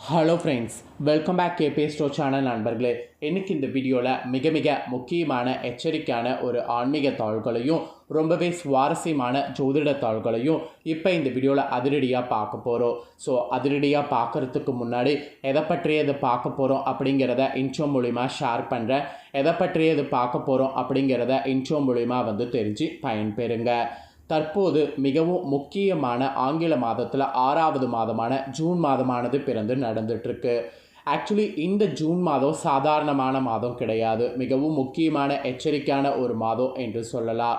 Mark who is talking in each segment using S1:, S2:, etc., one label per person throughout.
S1: Hello friends, welcome back கேபே store channel நண்பர்களே. இன்றைக்கி இந்த வீடியோவில் மிக முக்கியமான எச்சரிக்கையான ஒரு ஆன்மீக தாள்களையும் ரொம்பவே சுவாரஸ்யமான ஜோதிட தாள்களையும் இப்போ இந்த வீடியோவில் அதிரடியாக பார்க்க போகிறோம். ஸோ அதிரடியாக பார்க்குறதுக்கு முன்னாடி எதை பற்றியது பார்க்க போகிறோம் அப்படிங்கிறத இன்ட்ரோ மூலிமா ஷேர் பண்ணுறேன். எதை பற்றியது பார்க்க போகிறோம் அப்படிங்கிறத இன்ட்ரோ மூலிமா தெரிஞ்சு பயன்பெறுங்க. தற்போது மிகவும் முக்கியமான ஆங்கில மாதத்தில் 6வது மாதமான ஜூன் மாதமானது பிறந்து நடந்துகிட்ருக்கு. ஆக்சுவலி இந்த ஜூன் மாதம் சாதாரணமான மாதம் கிடையாது. மிகவும் முக்கியமான எச்சரிக்கையான ஒரு மாதம் என்று சொல்லலாம்.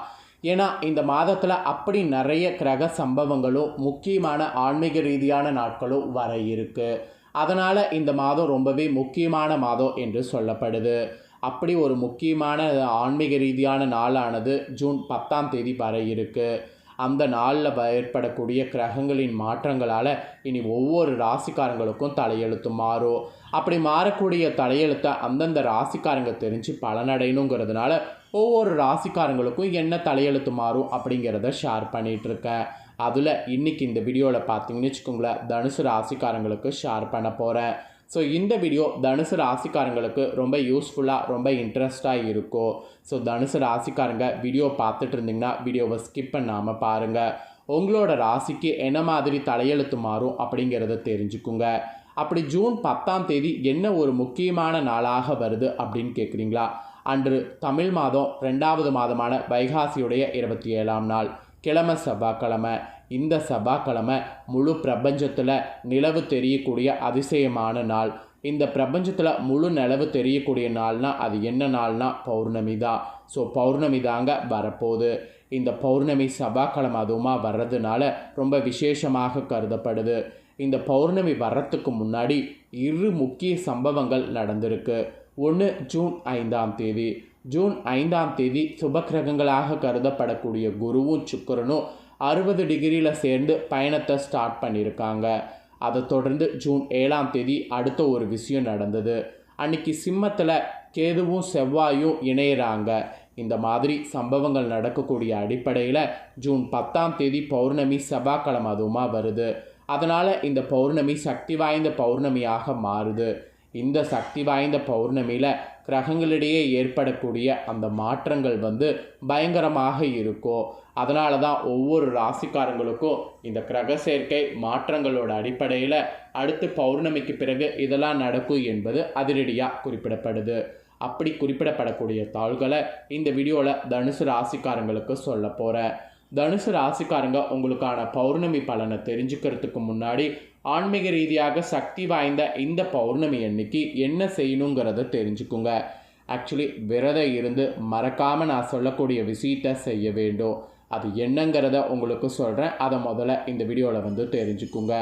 S1: ஏன்னா இந்த மாதத்தில் அப்படி நிறைய கிரக சம்பவங்களும் முக்கியமான ஆன்மீக ரீதியான நாட்களும் வர இருக்குது. அதனால் இந்த மாதம் ரொம்பவே முக்கியமான மாதம் என்று சொல்லப்படுது. அப்படி ஒரு முக்கியமான ஆன்மீக ரீதியான நாளானது ஜூன் 10ஆம் தேதி வர இருக்குது. அந்த நாளில் ஏற்படக்கூடிய கிரகங்களின் மாற்றங்களால் இனி ஒவ்வொரு ராசிக்காரங்களுக்கும் தலையெழுத்து மாறும். அப்படி மாறக்கூடிய தலையெழுத்தை அந்தந்த ராசிக்காரங்க தெரிஞ்சு பலனடையணுங்கிறதுனால ஒவ்வொரு ராசிக்காரங்களுக்கும் என்ன தலையெழுத்து மாறும் அப்படிங்கிறத ஷேர் பண்ணிகிட்ருக்கேன். அதில் இன்றைக்கி இந்த வீடியோவில் பார்த்தீங்கன்னு வச்சுக்கோங்களேன், தனுசு ராசிக்காரங்களுக்கு ஷேர் பண்ண போகிறேன். ஸோ இந்த வீடியோ தனுசு ராசிக்காரங்களுக்கு ரொம்ப யூஸ்ஃபுல்லாக ரொம்ப இன்ட்ரெஸ்டாக இருக்கும். ஸோ தனுசு ராசிக்காரங்க வீடியோ பார்த்துட்டு இருந்தீங்கன்னா வீடியோவை ஸ்கிப் பண்ணாமல் பாருங்கள். உங்களோட ராசிக்கு என்ன மாதிரி தலையெழுத்து மாறும் அப்படிங்கிறத தெரிஞ்சுக்குங்க. அப்படி ஜூன் 10ஆம் தேதி என்ன ஒரு முக்கியமான நாளாக வருது அப்படின்னு கேட்குறீங்களா? அன்று தமிழ் மாதம் 2வது மாதமான வைகாசியுடைய 27ஆம் நாள், கிழமை செவ்வாய்க்கிழமை. இந்த செவ்வாய்க்கிழமை முழு பிரபஞ்சத்தில் நிலவு தெரியக்கூடிய அதிசயமான நாள். இந்த பிரபஞ்சத்தில் முழு நிலவு தெரியக்கூடிய நாள்னால் அது என்ன நாள்னா பௌர்ணமி தான். ஸோ பௌர்ணமி தாங்க வரப்போகுது. இந்த பௌர்ணமி செவ்வாய்க்கிழமை அதுவுமா வர்றதுனால ரொம்ப விசேஷமாக கருதப்படுது. இந்த பௌர்ணமி வர்றதுக்கு முன்னாடி 2 முக்கிய சம்பவங்கள் நடந்திருக்கு. ஒன்று ஜூன் 5ஆம் தேதி. ஜூன் 5ஆம் தேதி சுபக்கிரகங்களாக கருதப்படக்கூடிய குருவும் சுக்கிரனும் 60 டிகிரியில் சேர்ந்து பயணத்தை ஸ்டார்ட் பண்ணியிருக்காங்க. அதை தொடர்ந்து ஜூன் 7ஆம் தேதி அடுத்த ஒரு விஷயம் நடந்தது. அன்றைக்கி சிம்மத்தில் கேதுவும் செவ்வாயும் இணையிறாங்க. இந்த மாதிரி சம்பவங்கள் நடக்கக்கூடிய அடிப்படையில் ஜூன் 10ஆம் தேதி பௌர்ணமி செவ்வாய்க்கிழமை அதுவுமா வருது. அதனால் இந்த பௌர்ணமி சக்தி வாய்ந்த பௌர்ணமியாக மாறுது. இந்த சக்தி வாய்ந்த பௌர்ணமியில் கிரகங்களிடையே ஏற்படக்கூடிய அந்த மாற்றங்கள் பயங்கரமாக இருக்கும். அதனால தான் ஒவ்வொரு ராசிக்காரங்களுக்கும் இந்த கிரக சேர்க்கை மாற்றங்களோட அடிப்படையில் அடுத்து பௌர்ணமிக்கு பிறகு இதெல்லாம் நடக்கும் என்பது அதிரடியாக குறிப்பிடப்படுது. அப்படி குறிப்பிடப்படக்கூடிய தாள்களை இந்த வீடியோவில் தனுசு ராசிக்காரங்களுக்கு சொல்ல போகிறேன். தனுசு ராசிக்காரங்க உங்களுக்கான பௌர்ணமி பலனை தெரிஞ்சுக்கிறதுக்கு முன்னாடி ஆன்மீக ரீதியாக சக்தி வாய்ந்த இந்த பௌர்ணமி அன்னைக்கு என்ன செய்யணுங்கிறத தெரிஞ்சுக்குங்க. ஆக்சுவலி விரதம் இருந்து மறக்காமல் நான் சொல்லக்கூடிய விஷயத்தை செய்ய வேண்டும். அது என்னங்கிறத உங்களுக்கு சொல்கிறேன். அதை முதல்ல இந்த வீடியோவில் தெரிஞ்சுக்குங்க.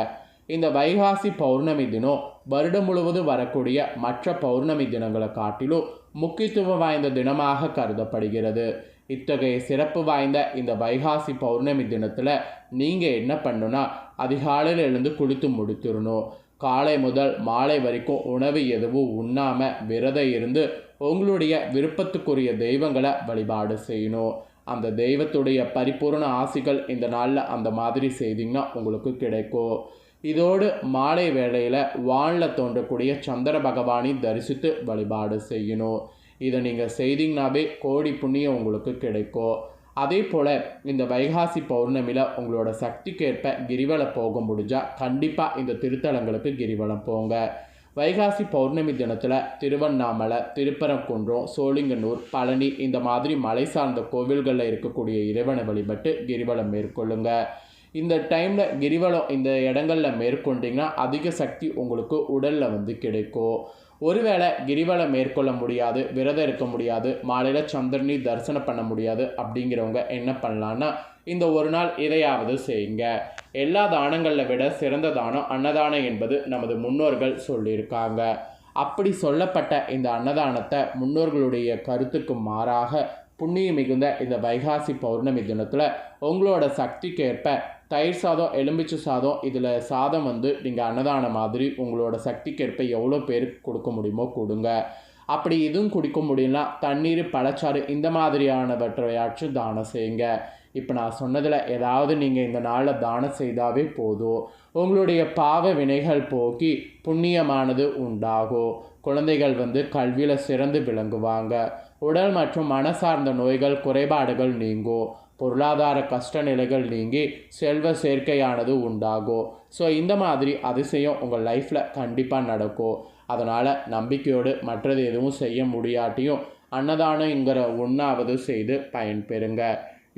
S1: இந்த வைகாசி பௌர்ணமி தினம் வருடம் முழுவதும் வரக்கூடிய மற்ற பௌர்ணமி தினங்களை காட்டிலும் முக்கியத்துவம் வாய்ந்த தினமாக கருதப்படுகிறது. இத்தகைய சிறப்பு வாய்ந்த இந்த வைகாசி பௌர்ணமி தினத்தில் நீங்கள் என்ன பண்ணணுன்னா, அதிகாலையில் எழுந்து குளித்து முடித்துடணும். காலை முதல் மாலை வரைக்கும் உணவு எதுவும் உண்ணாமல் விரதம் இருந்து உங்களுடைய விருப்பத்துக்குரிய தெய்வங்களை வழிபாடு செய்யணும். அந்த தெய்வத்துடைய பரிபூர்ண ஆசிகள் இந்த நாளில் அந்த மாதிரி செய்திங்கன்னா உங்களுக்கு கிடைக்கும். இதோடு மாலை வேளையில் வானில் தோன்றக்கூடிய சந்திர பகவானை தரிசித்து வழிபாடு செய்யணும். இதை நீங்கள் செய்தீங்கன்னாவே கோடி புண்ணியம் உங்களுக்கு கிடைக்கும். அதே போல் இந்த வைகாசி பௌர்ணமியில் உங்களோட சக்திக்கேற்ப கிரிவலம் போக முடிஞ்சால் கண்டிப்பாக இந்த திருத்தலங்களுக்கு கிரிவலம் போங்க. வைகாசி பௌர்ணமி தினத்தில் திருவண்ணாமலை, திருப்பரங்குன்றம், சோழிங்கநல்லூர், பழனி இந்த மாதிரி மலை சார்ந்த கோவில்களில் இருக்கக்கூடிய இறைவனை வழிபட்டு கிரிவலம் மேற்கொள்ளுங்க. இந்த டைமில் கிரிவலம் இந்த இடங்களில் மேற்கொண்டிங்கன்னா அதிக சக்தி உங்களுக்கு உடலில் கிடைக்கும். ஒருவேளை கிரிவலம் மேற்கொள்ள முடியாது, விரதம் இருக்க முடியாது, மாலையில் சந்திரனை தரிசனம் பண்ண முடியாது அப்படிங்கிறவங்க என்ன பண்ணலான்னா, இந்த ஒரு நாள் இதையாவது செய்யுங்க. எல்லா தானங்களில் விட சிறந்த தானம் அன்னதானம் என்பது நமது முன்னோர்கள் சொல்லியிருக்காங்க. அப்படி சொல்லப்பட்ட இந்த அன்னதானத்தை முன்னோர்களுடைய கருத்துக்கு மாறாக புண்ணியம் மிகுந்த இந்த வைகாசி பௌர்ணமி தினத்தில் உங்களோட சக்திக்கேற்ப தயிர் சாதம், எலும்பிச்சை சாதம், இதில் சாதம் நீங்கள் அன்னதானம் மாதிரி உங்களோட சக்திக்கேற்ப எவ்வளோ பேருக்கு கொடுக்க முடியுமோ கொடுங்க. அப்படி இதுவும் குடிக்க முடியலனா தண்ணீர், பழச்சாறு இந்த மாதிரியானவற்றையாச்சும் தானம் செய்யுங்க. இப்போ நான் சொன்னதில் ஏதாவது நீங்கள் இந்த நாளில் தானம் செய்தாவே போதும். உங்களுடைய பாவ வினைகள் போக்கி புண்ணியமானது உண்டாகும். குழந்தைகள் கல்வியில் சிறந்து விளங்குவாங்க. உடல் மற்றும் மன சார்ந்த நோய்கள் குறைபாடுகள் நீங்கும். பொருளாதார கஷ்ட நிலைகள் நீங்கி செல்வ சேர்க்கையானது உண்டாகும். ஸோ இந்த மாதிரி அதிசயம் உங்கள் லைஃப்பில் கண்டிப்பாக நடக்கும். அதனால் நம்பிக்கையோடு மற்றது எதுவும் செய்ய முடியாட்டியும் அன்னதானங்கிற ஒன்றாவது செய்து பயன்பெறுங்க.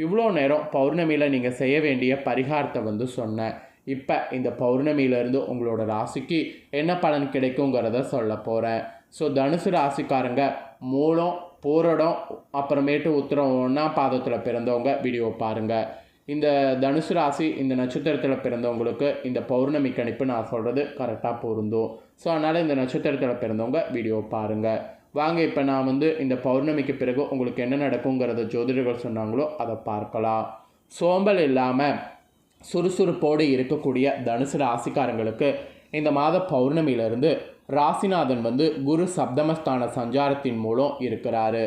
S1: இவ்வளோ நேரம் பௌர்ணமியில் நீங்கள் செய்ய வேண்டிய பரிகாரத்தை சொன்னேன். இப்போ இந்த பௌர்ணமியிலேருந்து உங்களோட ராசிக்கு என்ன பலன் கிடைக்குங்கிறத சொல்ல போகிறேன். ஸோ தனுசு ராசிக்காரங்க மூலம் பூரடம் அப்புறமேட்டு உத்திரம் 1ஆம் பாதத்தில் பிறந்தவங்க வீடியோ பாருங்கள். இந்த தனுசு ராசி இந்த நட்சத்திரத்தில் பிறந்தவங்களுக்கு இந்த பௌர்ணமி கணிப்பு நான் சொல்கிறது கரெக்டாக பொருந்தும். ஸோ அதனால் இந்த நட்சத்திரத்தில் பிறந்தவங்க வீடியோ பாருங்கள். வாங்க இப்போ நான் இந்த பௌர்ணமிக்கு பிறகு உங்களுக்கு என்ன நடக்குங்கிறத ஜோதிடர்கள் சொன்னாங்களோ அதை பார்க்கலாம். சோம்பல் இல்லாமல் சுறுசுறுப்போடு இருக்கக்கூடிய தனுசு ராசிக்காரங்களுக்கு இந்த மாத பௌர்ணமியிலிருந்து ராசிநாதன் குரு சப்தமஸ்தான சஞ்சாரத்தின் மூலம் இருக்கிறாரு.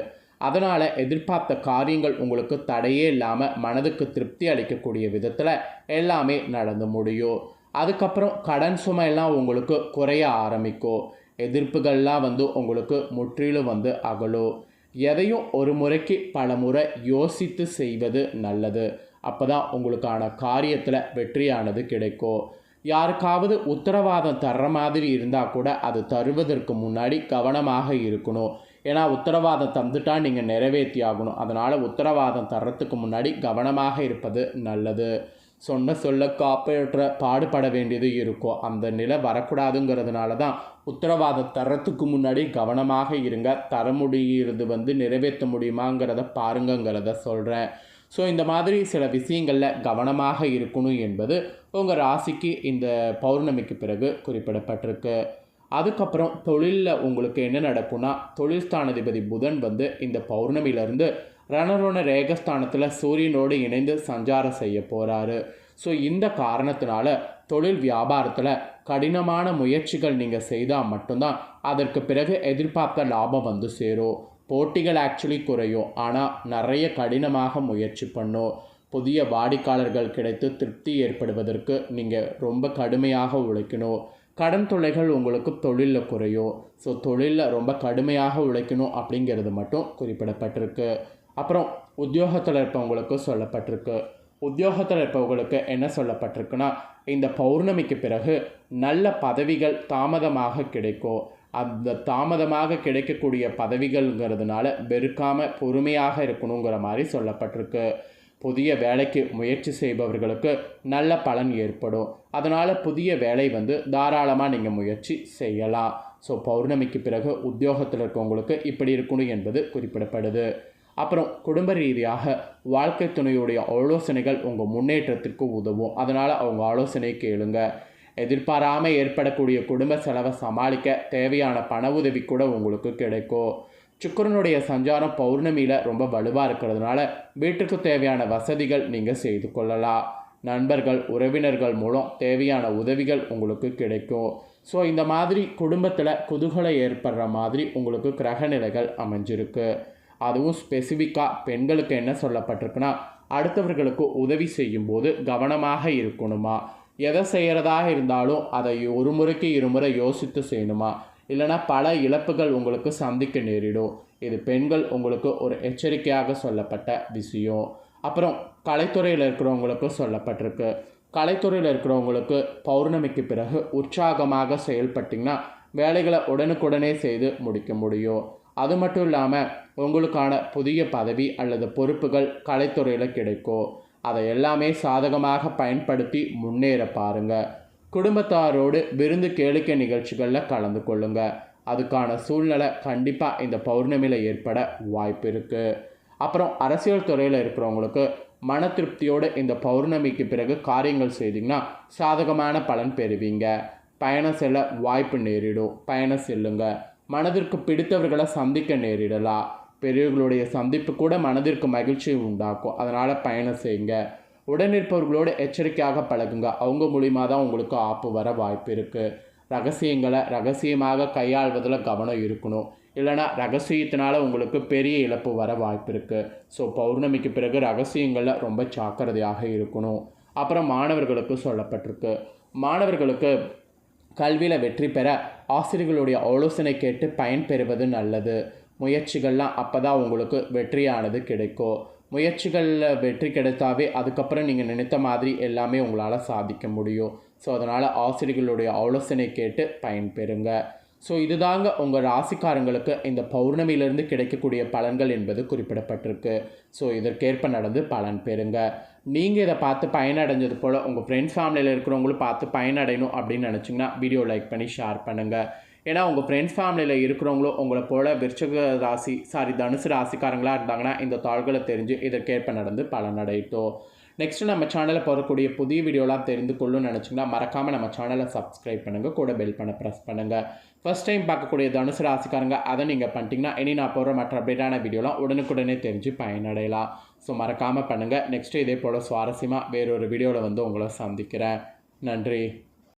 S1: அதனால் எதிர்பார்த்த காரியங்கள் உங்களுக்கு தடையே இல்லாமல் மனதுக்கு திருப்தி அளிக்கக்கூடிய விதத்தில் எல்லாமே நடந்து முடியும். அதுக்கப்புறம் கடன் சுமையெல்லாம் உங்களுக்கு குறைய ஆரம்பிக்கும். எதிர்ப்புகள்லாம் உங்களுக்கு முற்றிலும் அகலும். எதையும் ஒரு முறைக்கு பல முறை யோசித்து செய்வது நல்லது. அப்போ தான் உங்களுக்கான காரியத்தில் வெற்றியானது கிடைக்கும். யாருக்காவது உத்தரவாதம் தர்ற மாதிரி இருந்தால் கூட அது தருவதற்கு முன்னாடி கவனமாக இருக்கணும். ஏன்னா உத்தரவாதம் தந்துட்டா நீங்கள் நிறைவேற்றி ஆகணும். அதனால் உத்தரவாதம் தர்றதுக்கு முன்னாடி கவனமாக இருப்பது நல்லது. சொன்ன சொல்ல காப்பாற்ற பாடுபட வேண்டியது இருக்கும். அந்த நிலை வரக்கூடாதுங்கிறதுனால தான் உத்தரவாதம் தர்றதுக்கு முன்னாடி கவனமாக இருங்க. தர முடிகிறது நிறைவேற்ற முடியுமாங்கிறத பாருங்கிறத சொல்கிறேன். ஸோ இந்த மாதிரி சில விஷயங்களில் கவனமாக இருக்கணும் என்பது உங்கள் ராசிக்கு இந்த பௌர்ணமிக்கு பிறகு குறிப்பிடப்பட்டிருக்கு. அதுக்கப்புறம் தொழிலில் உங்களுக்கு என்ன நடக்கும்னா, தொழில் ஸ்தானாதிபதி புதன் இந்த பௌர்ணமியிலேருந்து ரணரோண ரேகஸ்தானத்தில் சூரியனோடு இணைந்து சஞ்சாரம் செய்ய போகிறாரு. ஸோ இந்த காரணத்தினால தொழில் வியாபாரத்தில் கடினமான முயற்சிகள் நீங்கள் செய்தால் மட்டும்தான் அதற்கு பிறகு எதிர்பார்த்த லாபம் சேரும். போட்டிகள் ஆக்சுவலி குறையும். ஆனால் நிறைய கடினமாக முயற்சி பண்ணும். புதிய வாடிக்கையாளர்கள் கிடைத்து திருப்தி ஏற்படுவதற்கு நீங்கள் ரொம்ப கடுமையாக உழைக்கணும். கடன் தொல்லைகள் உங்களுக்கு தொழிலில் குறையும். ஸோ தொழிலில் ரொம்ப கடுமையாக உழைக்கணும் அப்படிங்கிறது மட்டும் குறிப்பிடப்பட்டிருக்கு. அப்புறம் உத்தியோகத்தில் இருப்பவங்களுக்கு சொல்லப்பட்டிருக்கு. உத்தியோகத்தில் இருப்பவங்களுக்கு என்ன சொல்லப்பட்டிருக்குன்னா, இந்த பௌர்ணமிக்கு பிறகு நல்ல பதவிகள் தாமதமாக கிடைக்கும். அந்த தாமதமாக கிடைக்கக்கூடிய பதவிகள்ங்கிறதுனால வெறுக்காமல் பொறுமையாக இருக்கணுங்கிற மாதிரி சொல்லப்பட்டிருக்கு. புதிய வேலைக்கு முயற்சி செய்பவர்களுக்கு நல்ல பலன் ஏற்படும். அதனால் புதிய வேலை தாராளமாக நீங்கள் முயற்சி செய்யலாம். ஸோ பௌர்ணமிக்கு பிறகு உத்தியோகத்தில் இருக்கவங்களுக்கு இப்படி இருக்கணும் என்பது குறிப்பிடப்படுது. அப்புறம் குடும்ப ரீதியாக வாழ்க்கை துணையுடைய ஆலோசனைகள் உங்கள் முன்னேற்றத்திற்கு உதவும். அதனால் அவங்க ஆலோசனை கேளுங்க. எதிர்பாராமல் ஏற்படக்கூடிய குடும்ப செலவை சமாளிக்க தேவையான பண உதவி கூட உங்களுக்கு கிடைக்கும். சுக்கிரனுடைய சஞ்சாரம் பௌர்ணமியில் ரொம்ப வலுவாக இருக்கிறதுனால வீட்டுக்கு தேவையான வசதிகள் நீங்கள் செய்து கொள்ளலாம். நண்பர்கள் உறவினர்கள் மூலம் தேவையான உதவிகள் உங்களுக்கு கிடைக்கும். ஸோ இந்த மாதிரி குடும்பத்தில் குதூகலம் ஏற்படுற மாதிரி உங்களுக்கு கிரக நிலைகள் அமைஞ்சிருக்கு. அதுவும் ஸ்பெசிஃபிக்காக பெண்களுக்கு என்ன சொல்லப்பட்டிருக்குன்னா, அடுத்தவர்களுக்கு உதவி செய்யும்போது கவனமாக இருக்கணுமா. எதை செய்கிறதாக இருந்தாலும் அதை ஒரு முறைக்கு இருமுறை யோசித்து செய்யணுமா. இல்லைனா பல இழப்புகள் உங்களுக்கு சந்திக்க நேரிடும். இது பெண்கள் உங்களுக்கு ஒரு எச்சரிக்கையாக சொல்லப்பட்ட விஷயம். அப்புறம் கலைத்துறையில் இருக்கிறவங்களுக்கு சொல்லப்பட்டிருக்கு. கலைத்துறையில் இருக்கிறவங்களுக்கு பௌர்ணமிக்கு பிறகு உற்சாகமாக செயல்பட்டிங்கன்னா வேலைகளை உடனுக்குடனே செய்து முடிக்க முடியும். அது மட்டும் இல்லாமல் உங்களுக்கான புதிய பதவி அல்லது பொறுப்புகள் கலைத்துறையில் கிடைக்கும். அதை எல்லாமே சாதகமாக பயன்படுத்தி முன்னேற பாருங்கள். குடும்பத்தாரோடு விருந்து கேளிக்கை நிகழ்ச்சிகளில் கலந்து கொள்ளுங்கள். அதுக்கான சூழ்நிலை கண்டிப்பாக இந்த பௌர்ணமியில் ஏற்பட வாய்ப்பு இருக்குது. அப்புறம் அரசியல் துறையில் இருக்கிறவங்களுக்கு மன திருப்தியோடு இந்த பௌர்ணமிக்கு பிறகு காரியங்கள் செய்திங்கன்னா சாதகமான பலன் பெறுவீங்க. பயணம் செல்ல வாய்ப்பு நேரிடும். பயணம் செல்லுங்க. மனதிற்கு பிடித்தவர்களை சந்திக்க நேரிடலாம். பெரியவர்களுடைய சந்திப்பு கூட மனதிற்கு மகிழ்ச்சி உண்டாக்கும். அதனால் பயணம் செய்யுங்க. உடனிருப்பவர்களோடு எச்சரிக்கையாக பழகுங்க. அவங்க மூலியமாக தான் உங்களுக்கு ஆப்பு வர வாய்ப்பு இருக்குது. ரகசியங்களை ரகசியமாக கையாள்வதில் கவனம் இருக்கணும். இல்லைனா ரகசியத்தினால உங்களுக்கு பெரிய இழப்பு வர வாய்ப்பு இருக்குது. ஸோ பௌர்ணமிக்கு பிறகு ரகசியங்களில் ரொம்ப ஜாக்கிரதையாக இருக்கணும். அப்புறம் மாணவர்களுக்கு சொல்லப்பட்டிருக்கு. மாணவர்களுக்கு கல்வியில் வெற்றி பெற ஆசிரியர்களுடைய ஆலோசனை கேட்டு பயன்பெறுவது நல்லது. முயற்சிகள்லாம் அப்போ தான் உங்களுக்கு வெற்றியானது கிடைக்கும். முயற்சிகளில் வெற்றி கிடைத்தாவே அதுக்கப்புறம் நீங்கள் நினைத்த மாதிரி எல்லாமே உங்களால் சாதிக்க முடியும். ஸோ அதனால் ஆசிரியர்களுடைய ஆலோசனை கேட்டு பயன்பெறுங்க. ஸோ இதுதாங்க உங்கள் ராசிக்காரங்களுக்கு இந்த பௌர்ணமியிலிருந்து கிடைக்கக்கூடிய பலன்கள் என்பது குறிப்பிடப்பட்டிருக்கு. ஸோ இதற்கேற்ப நடந்து பலன் பெறுங்க. நீங்கள் இதை பார்த்து பயனடைஞ்சது போல் உங்கள் ஃப்ரெண்ட்ஸ் ஃபேமிலியில் இருக்கிறவங்களும் பார்த்து பயனடையணும் அப்படின்னு நினச்சிங்கன்னா வீடியோ லைக் பண்ணி ஷேர் பண்ணுங்கள். ஏன்னா உங்கள் ஃப்ரெண்ட்ஸ் ஃபேமிலியில் இருக்கிறவங்களும் உங்களை போல் தனுசு ராசிக்காரங்களாக இருந்தாங்கன்னா இந்த தாள்களை தெரிஞ்சு இதற்கேற்ப நடந்து பலனடையட்டும். நெக்ஸ்ட்டு நம்ம சேனலில் போடக்கூடிய புதிய வீடியோலாம் தெரிந்து கொள்ளணும்னு நினச்சிங்கன்னா மறக்காமல் நம்ம சேனலை சப்ஸ்கிரைப் பண்ணுங்கள், கூட பெல் பண்ண ப்ரெஸ் பண்ணுங்கள். ஃபஸ்ட் டைம் பார்க்கக்கூடிய தனுசு ராசிக்காரங்க அதை நீங்கள் பண்ணிட்டீங்கன்னா இனி நான் போகிற மற்ற அப்டேட்டான வீடியோலாம் உடனுக்குடனே தெரிஞ்சு பயனடையலாம். ஸோ மறக்காமல் பண்ணுங்கள். நெக்ஸ்ட்டு இதே போல் சுவாரஸ்யமாக வேறொரு வீடியோவில் வந்து உங்களை சந்திக்கிறேன். நன்றி.